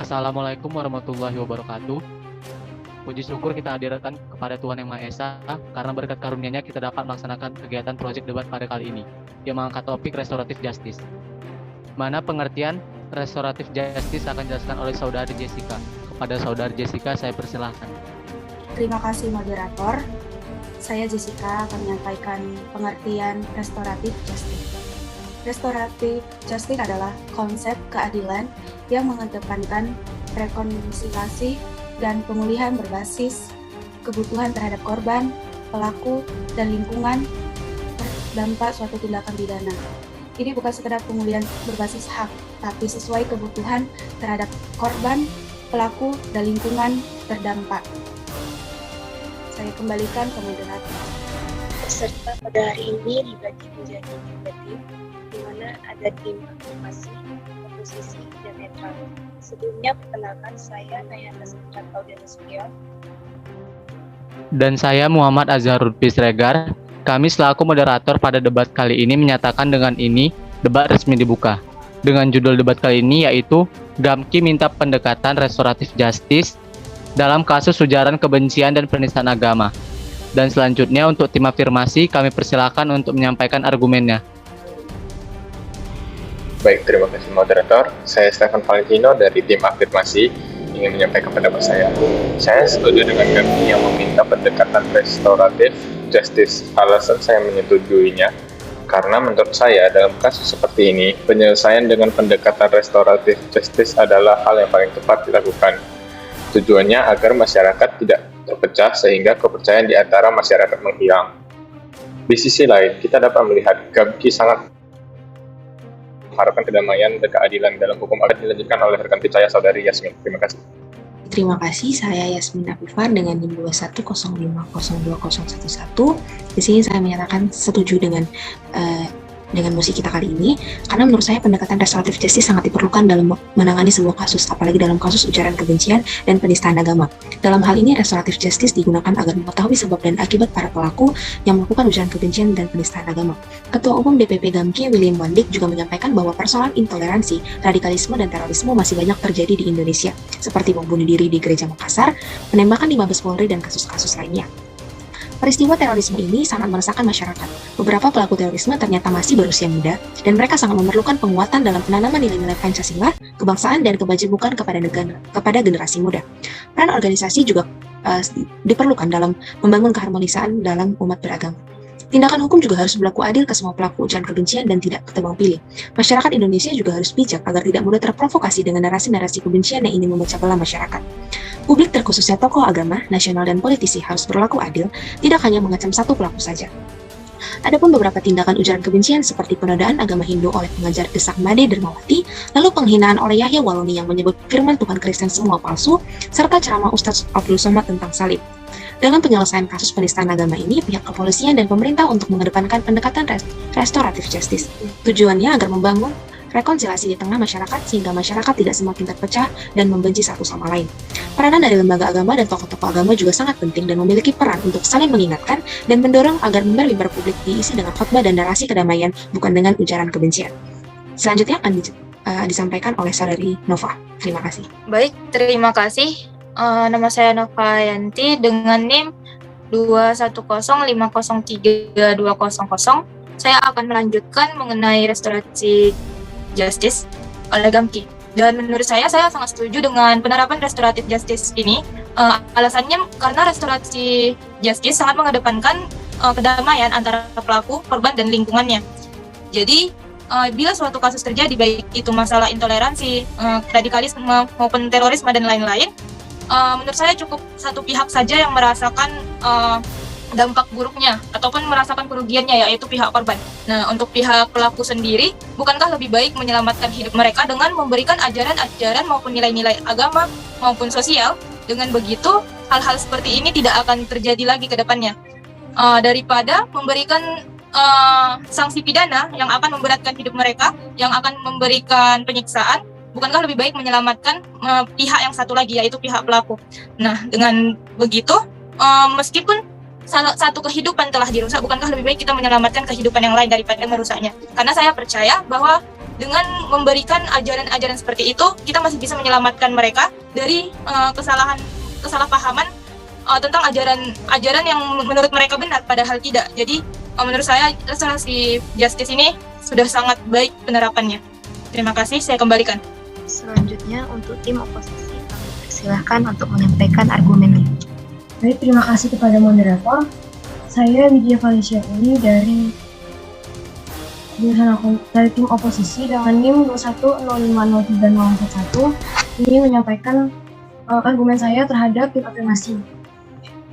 Assalamualaikum warahmatullahi wabarakatuh. Puji syukur kita hadirkan kepada Tuhan Yang Maha Esa, karena berkat karunia-Nya kita dapat melaksanakan kegiatan proyek debat pada kali ini, yang mengangkat topik restoratif justice. Mana pengertian restoratif justice akan dijelaskan oleh Saudari Jessica. Kepada Saudari Jessica, saya persilahkan. Terima kasih moderator. Saya Jessica akan menyampaikan pengertian restoratif justice. Restoratif justice adalah konsep keadilan yang mengedepankan rekonsiliasi dan pemulihan berbasis kebutuhan terhadap korban, pelaku, dan lingkungan terdampak suatu tindakan pidana. Ini bukan sekedar pemulihan berbasis hak, tapi sesuai kebutuhan terhadap korban, pelaku, dan lingkungan terdampak. Saya kembalikan ke moderator. Peserta pada hari ini dibagi menjadi 3 tim, di mana ada tim afirmasi, oposisi, dan netral. Sebelumnya perkenalkan, saya Nayana Sandra Claudia Nasution. Dan saya Muhammad Azharul Pisregar. Kami selaku moderator pada debat kali ini menyatakan dengan ini debat resmi dibuka. Dengan judul debat kali ini yaitu Gamki minta pendekatan restoratif justice dalam kasus ujaran kebencian dan penistaan agama. Dan selanjutnya untuk tim afirmasi kami persilakan untuk menyampaikan argumennya. Baik, terima kasih moderator. Saya Stefan Valentino dari tim afirmasi ingin menyampaikan pendapat saya. Saya setuju dengan kami yang meminta pendekatan restoratif justice. Alasan saya menyetujuinya karena menurut saya dalam kasus seperti ini, penyelesaian dengan pendekatan restoratif justice adalah hal yang paling tepat dilakukan. Tujuannya agar masyarakat tidak terpecah sehingga kepercayaan di antara masyarakat menghilang. Di sisi lain, kita dapat melihat Gamki sangat mengharapkan kedamaian dan keadilan dalam hukum akan dilanjutkan oleh rekan saya Saudari Yasmin. Terima kasih. Terima kasih, saya Yasmin Afifar dengan NIM 2105020011. Di sini saya menyatakan setuju dengan musik kita kali ini, karena menurut saya pendekatan restoratif justice sangat diperlukan dalam menangani sebuah kasus, apalagi dalam kasus ujaran kebencian dan penistaan agama. Dalam hal ini, restoratif justice digunakan agar mengetahui sebab dan akibat para pelaku yang melakukan ujaran kebencian dan penistaan agama. Ketua Umum DPP Gamki, William Wandik, juga menyampaikan bahwa persoalan intoleransi, radikalisme, dan terorisme masih banyak terjadi di Indonesia, seperti bom bunuh diri di Gereja Makassar, penembakan di Mabes Polri, dan kasus-kasus lainnya. Peristiwa terorisme ini sangat meresahkan masyarakat. Beberapa pelaku terorisme ternyata masih berusia muda, dan mereka sangat memerlukan penguatan dalam penanaman nilai-nilai Pancasila, kebangsaan, dan kebajikan kepada generasi muda. Peran organisasi juga diperlukan dalam membangun keharmonisan dalam umat beragama. Tindakan hukum juga harus berlaku adil ke semua pelaku ujaran kebencian dan tidak ketebang pilih. Masyarakat Indonesia juga harus bijak agar tidak mudah terprovokasi dengan narasi-narasi kebencian yang ingin memecah belah masyarakat. Publik terkhususnya tokoh agama, nasional, dan politisi harus berlaku adil, tidak hanya mengecam satu pelaku saja. Adapun beberapa tindakan ujaran kebencian seperti penodaan agama Hindu oleh pengajar Desak Made Dermawati, lalu penghinaan oleh Yahya Waloni yang menyebut firman Tuhan Kristen semua palsu, serta ceramah Ustadz Abdul Somad tentang salib. Dalam penyelesaian kasus penistaan agama ini, pihak kepolisian dan pemerintah untuk mengedepankan pendekatan restoratif justice. Tujuannya agar membangun rekonsiliasi di tengah masyarakat sehingga masyarakat tidak semakin terpecah dan membenci satu sama lain. Peranan dari lembaga agama dan tokoh-tokoh agama juga sangat penting dan memiliki peran untuk saling mengingatkan dan mendorong agar mimbar-mimbar publik diisi dengan khotbah dan narasi kedamaian, bukan dengan ujaran kebencian. Selanjutnya akan disampaikan oleh Saudari Nova. Terima kasih. Baik, terima kasih. Nama saya Nova Yanti dengan NIM 2105032000. Saya akan melanjutkan mengenai restorasi justice oleh Gamki. Dan menurut saya sangat setuju dengan penerapan restoratif justice ini. Alasannya karena restorasi justice sangat mengedepankan kedamaian antara pelaku, korban, dan lingkungannya. Jadi, bila suatu kasus terjadi, baik itu masalah intoleransi, radikalisme, maupun terorisme, dan lain-lain, menurut saya cukup satu pihak saja yang merasakan dampak buruknya ataupun merasakan kerugiannya, yaitu pihak korban. Nah, untuk pihak pelaku sendiri, bukankah lebih baik menyelamatkan hidup mereka dengan memberikan ajaran-ajaran maupun nilai-nilai agama maupun sosial? Dengan begitu, hal-hal seperti ini tidak akan terjadi lagi ke depannya. Daripada memberikan sanksi pidana yang akan memberatkan hidup mereka, yang akan memberikan penyiksaan, bukankah lebih baik menyelamatkan pihak yang satu lagi, yaitu pihak pelaku. Nah, dengan begitu, meskipun satu kehidupan telah dirusak, bukankah lebih baik kita menyelamatkan kehidupan yang lain daripada merusaknya? Karena saya percaya bahwa dengan memberikan ajaran-ajaran seperti itu, kita masih bisa menyelamatkan mereka dari kesalahpahaman tentang ajaran yang menurut mereka benar padahal tidak. Jadi menurut saya restoratif justice ini sudah sangat baik penerapannya. Terima kasih, saya kembalikan. Selanjutnya untuk tim oposisi kami persilahkan untuk menyampaikan argumennya. Baik, terima kasih kepada moderator. Saya Widya Valencia Uli dari tim oposisi dengan NIM 01050301 ini menyampaikan argumen saya terhadap tim afirmasi.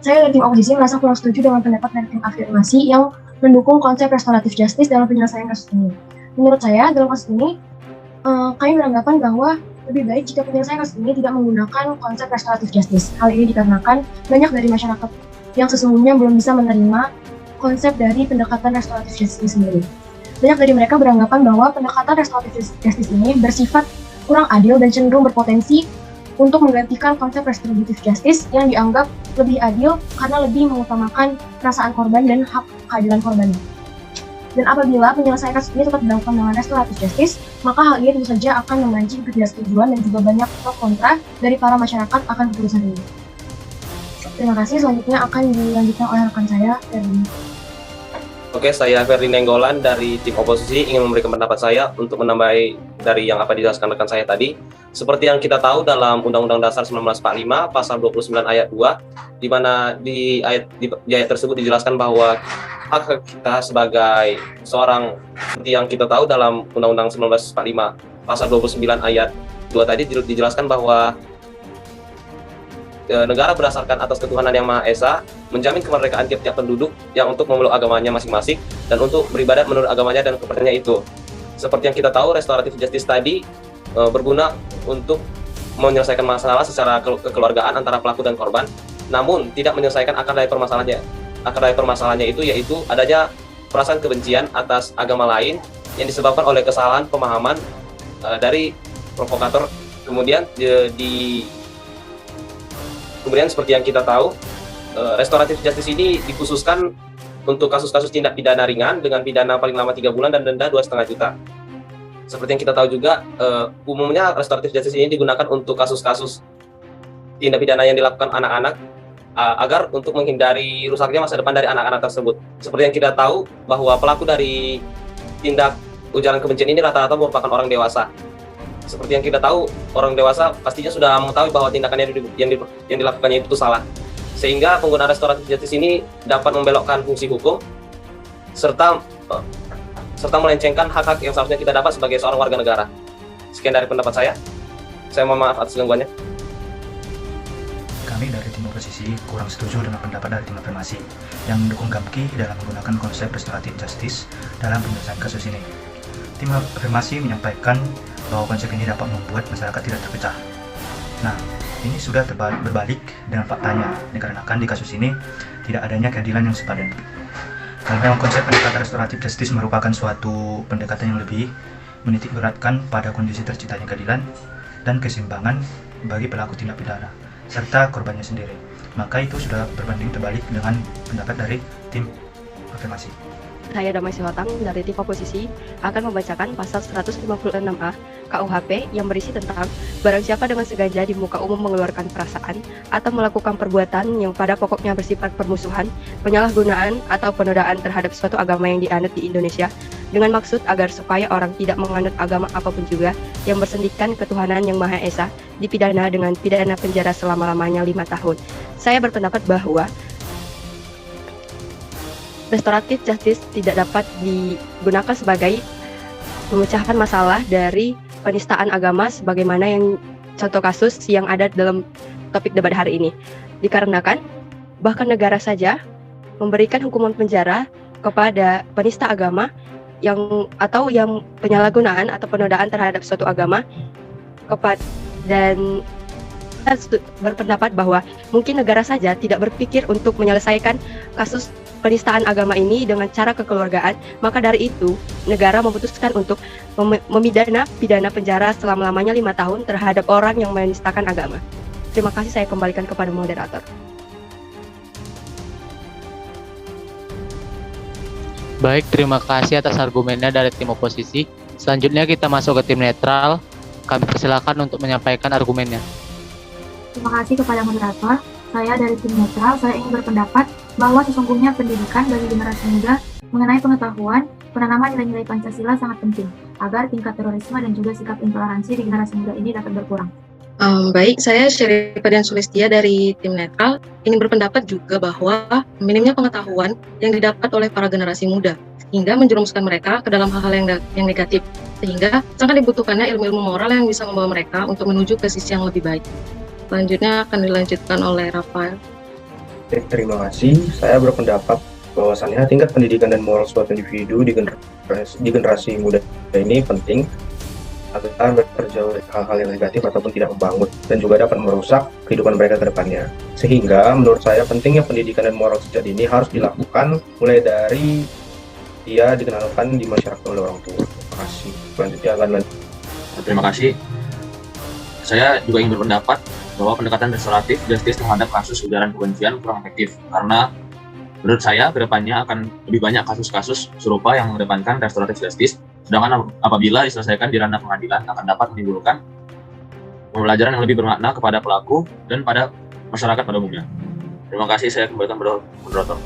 Saya dari tim oposisi merasa kurang setuju dengan pendapat dari tim afirmasi yang mendukung konsep restoratif justice dalam penyelesaian kasus ini. Menurut saya, dalam kasus ini, kami beranggapan bahwa lebih baik jika penyelesaian kasus ini tidak menggunakan konsep restoratif justice. Hal ini dikarenakan banyak dari masyarakat yang sesungguhnya belum bisa menerima konsep dari pendekatan restoratif justice sendiri. Banyak dari mereka beranggapan bahwa pendekatan restoratif justice ini bersifat kurang adil dan cenderung berpotensi untuk menggantikan konsep restoratif justice yang dianggap lebih adil karena lebih mengutamakan perasaan korban dan hak keadilan korban. Dan apabila penyelesaian kasus ini tetap dilakukan dengan restoratif justice, maka hal ini tentu saja akan memancing ketidaksetujuan dan juga banyak pro kontra dari para masyarakat akan keputusan ini. Terima kasih, selanjutnya akan dilanjutkan oleh rekan saya, Ferdi. Oke, saya Ferdi Nenggolan dari tim oposisi ingin memberikan pendapat saya untuk menambahi dari yang apa dijelaskan rekan saya tadi. Seperti yang kita tahu dalam Undang-Undang Dasar 1945 pasal 29 ayat 2, di mana di ayat tersebut dijelaskan bahwa hak kita sebagai seorang, seperti yang kita tahu dalam Undang-Undang 1945 pasal 29 ayat 2 tadi dijelaskan bahwa negara berdasarkan atas ketuhanan yang Maha Esa menjamin kemerdekaan tiap-tiap penduduk yang untuk memeluk agamanya masing-masing dan untuk beribadat menurut agamanya dan kepercayaannya itu. Seperti yang kita tahu, restoratif justice tadi berguna untuk menyelesaikan masalah secara kekeluargaan antara pelaku dan korban, namun tidak menyelesaikan akar dari permasalahannya. Akar dari permasalahannya itu yaitu adanya perasaan kebencian atas agama lain yang disebabkan oleh kesalahan pemahaman dari provokator. Kemudian kemudian seperti yang kita tahu, restoratif justice ini dikhususkan untuk kasus-kasus tindak pidana ringan dengan pidana paling lama 3 bulan dan denda 2,5 juta. Seperti yang kita tahu juga, umumnya restoratif justice ini digunakan untuk kasus-kasus tindak pidana yang dilakukan anak-anak agar untuk menghindari rusaknya masa depan dari anak-anak tersebut. Seperti yang kita tahu bahwa pelaku dari tindak ujaran kebencian ini rata-rata merupakan orang dewasa. Seperti yang kita tahu, orang dewasa pastinya sudah mengetahui bahwa tindakan yang dilakukannya itu salah. Sehingga penggunaan restoratif justice ini dapat membelokkan fungsi hukum serta melencengkan hak-hak yang seharusnya kita dapat sebagai seorang warga negara. Sekian dari pendapat saya. Saya mohon maaf atas gangguannya. Kami dari tim oposisi kurang setuju dengan pendapat dari tim afirmasi yang mendukung GAMKI dalam menggunakan konsep restoratif justice dalam penyelesaian kasus ini. Tim afirmasi menyampaikan bahwa konsep ini dapat membuat masyarakat tidak terpecah. Nah, ini sudah berbalik dengan faktanya, dikarenakan di kasus ini tidak adanya keadilan yang sepadan. Kalau memang konsep pendekatan restoratif justice merupakan suatu pendekatan yang lebih menitik beratkan pada kondisi terciptanya keadilan dan keseimbangan bagi pelaku tindak pidana serta korbannya sendiri, maka itu sudah berbanding terbalik dengan pendapat dari tim afirmasi. Saya Damai Siwatang dari tim oposisi akan membacakan pasal 156A KUHP yang berisi tentang barang siapa dengan sengaja di muka umum mengeluarkan perasaan atau melakukan perbuatan yang pada pokoknya bersifat permusuhan, penyalahgunaan atau penodaan terhadap suatu agama yang dianut di Indonesia dengan maksud agar supaya orang tidak menganut agama apapun juga yang bersendikan ketuhanan yang Maha Esa dipidana dengan pidana penjara selama-lamanya 5 tahun. Saya berpendapat bahwa restoratif justice tidak dapat digunakan sebagai memecahkan masalah dari penistaan agama sebagaimana yang contoh kasus yang ada dalam topik debat hari ini. Dikarenakan bahkan negara saja memberikan hukuman penjara kepada penista agama yang penyalahgunaan atau penodaan terhadap suatu agama dan saya berpendapat bahwa mungkin negara saja tidak berpikir untuk menyelesaikan kasus penistaan agama ini dengan cara kekeluargaan, maka dari itu negara memutuskan untuk pidana penjara selama-lamanya 5 tahun terhadap orang yang menistakan agama. Terima kasih, saya kembalikan kepada moderator. Baik, terima kasih atas argumennya dari tim oposisi. Selanjutnya kita masuk ke tim netral. Kami persilakan untuk menyampaikan argumennya. Terima kasih kepada moderator. Saya dari tim netral, saya ingin berpendapat bahwa sesungguhnya pendidikan bagi generasi muda mengenai pengetahuan, penanaman nilai-nilai Pancasila sangat penting agar tingkat terorisme dan juga sikap intoleransi di generasi muda ini dapat berkurang. Baik, saya Syarifah Sulistia dari tim netral ingin berpendapat juga bahwa minimnya pengetahuan yang didapat oleh para generasi muda hingga menjerumuskan mereka ke dalam hal-hal yang negatif, sehingga sangat dibutuhkannya ilmu-ilmu moral yang bisa membawa mereka untuk menuju ke sisi yang lebih baik. Selanjutnya akan dilanjutkan oleh Rafael. Terima kasih. Saya berpendapat bahwasannya tingkat pendidikan dan moral suatu individu di generasi muda ini penting agar terjauh dari hal-hal yang negatif ataupun tidak membangun dan juga dapat merusak kehidupan mereka ke depannya. Sehingga menurut saya pentingnya pendidikan dan moral sejak dini harus dilakukan mulai dari dia dikenalkan di masyarakat oleh orang tua. Terima kasih. Selanjutnya akan Terima kasih. Saya juga ingin berpendapat bahwa pendekatan restoratif justice terhadap kasus ujaran kebencian kurang efektif karena menurut saya kedepannya akan lebih banyak kasus-kasus serupa yang mengedepankan restoratif justice, sedangkan apabila diselesaikan di ranah pengadilan akan dapat menimbulkan pembelajaran yang lebih bermakna kepada pelaku dan pada masyarakat pada umumnya. Terima kasih, saya kembalikan pada moderator.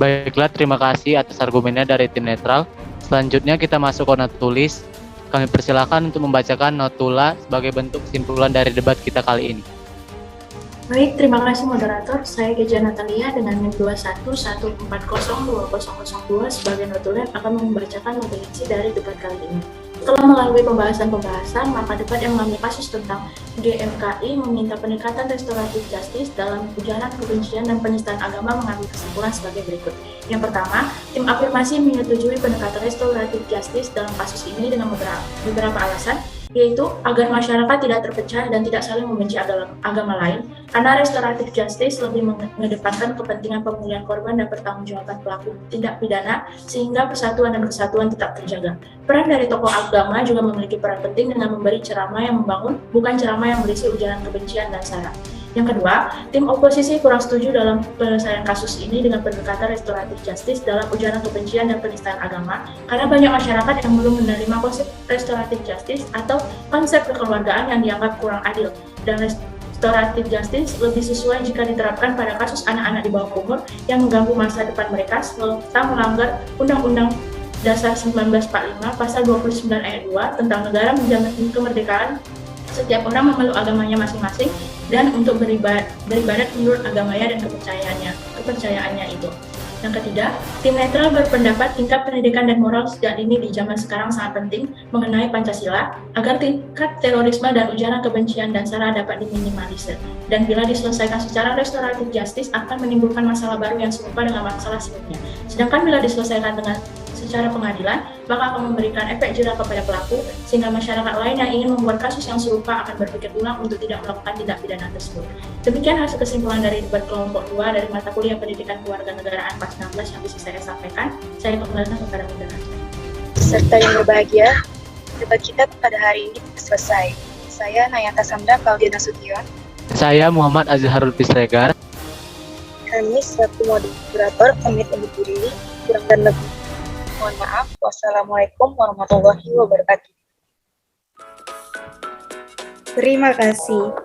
Baiklah, terima kasih atas argumennya dari tim netral. Selanjutnya kita masuk ke not tulis. Kami persilakan untuk membacakan notula sebagai bentuk kesimpulan dari debat kita kali ini. Baik, terima kasih moderator. Saya Geja Natalia dengan NIM 2114020002 sebagai notulen akan membacakan materi inti dari debat kali ini. Setelah melalui pembahasan, maka debat yang mengambil kasus tentang GMKI meminta pendekatan restoratif justice dalam ujaran kebencian dan penistaan agama mengambil kesimpulan sebagai berikut. Yang pertama, tim afirmasi menyetujui pendekatan restoratif justice dalam kasus ini dengan beberapa alasan, yaitu agar masyarakat tidak terpecah dan tidak saling membenci agama lain, karena restoratif justice lebih mengedepankan kepentingan pemulihan korban dan pertanggungjawaban pelaku tindak pidana, sehingga persatuan dan kesatuan tetap terjaga. Peran dari tokoh agama juga memiliki peran penting dengan memberi ceramah yang membangun, bukan ceramah yang berisi ujaran kebencian dan sara. Yang kedua, tim oposisi kurang setuju dalam penyelesaian kasus ini dengan pendekatan restoratif justice dalam ujaran kebencian dan penistaan agama, karena banyak masyarakat yang belum menerima konsep restoratif justice atau konsep kekeluargaan yang dianggap kurang adil, dan restoratif justice lebih sesuai jika diterapkan pada kasus anak-anak di bawah umur yang mengganggu masa depan mereka serta melanggar Undang-Undang Dasar 1945 Pasal 29 Ayat 2 tentang negara menjamin kemerdekaan setiap orang memeluk agamanya masing-masing dan untuk beribadat menurut agamanya dan kepercayaannya itu. Yang ketiga, tim netral berpendapat tingkat pendidikan dan moral sejak dini di zaman sekarang sangat penting mengenai Pancasila agar tingkat terorisme dan ujaran kebencian dan sara dapat diminimalisir. Dan bila diselesaikan secara restoratif justice akan menimbulkan masalah baru yang serupa dengan masalah sebelumnya. Sedangkan bila diselesaikan dengan secara pengadilan, maka akan memberikan efek jerah kepada pelaku, sehingga masyarakat lain yang ingin membuat kasus yang serupa akan berpikir ulang untuk tidak melakukan tindak pidana tersebut. Demikian hasil kesimpulan dari debat kelompok 2 dari mata kuliah Pendidikan Kewarganegaraan PAS 16 yang bisa saya sampaikan. Saya kembalikan kepada moderator. Serta yang berbahagia, debat kita pada hari ini selesai. Saya Nayata Sandra Claudia Nasution. Saya Muhammad Azharul Pisregar. Kami selaku moderator pamit undur diri, kurang dan lebih mohon maaf. Wassalamualaikum warahmatullahi wabarakatuh. Terima kasih.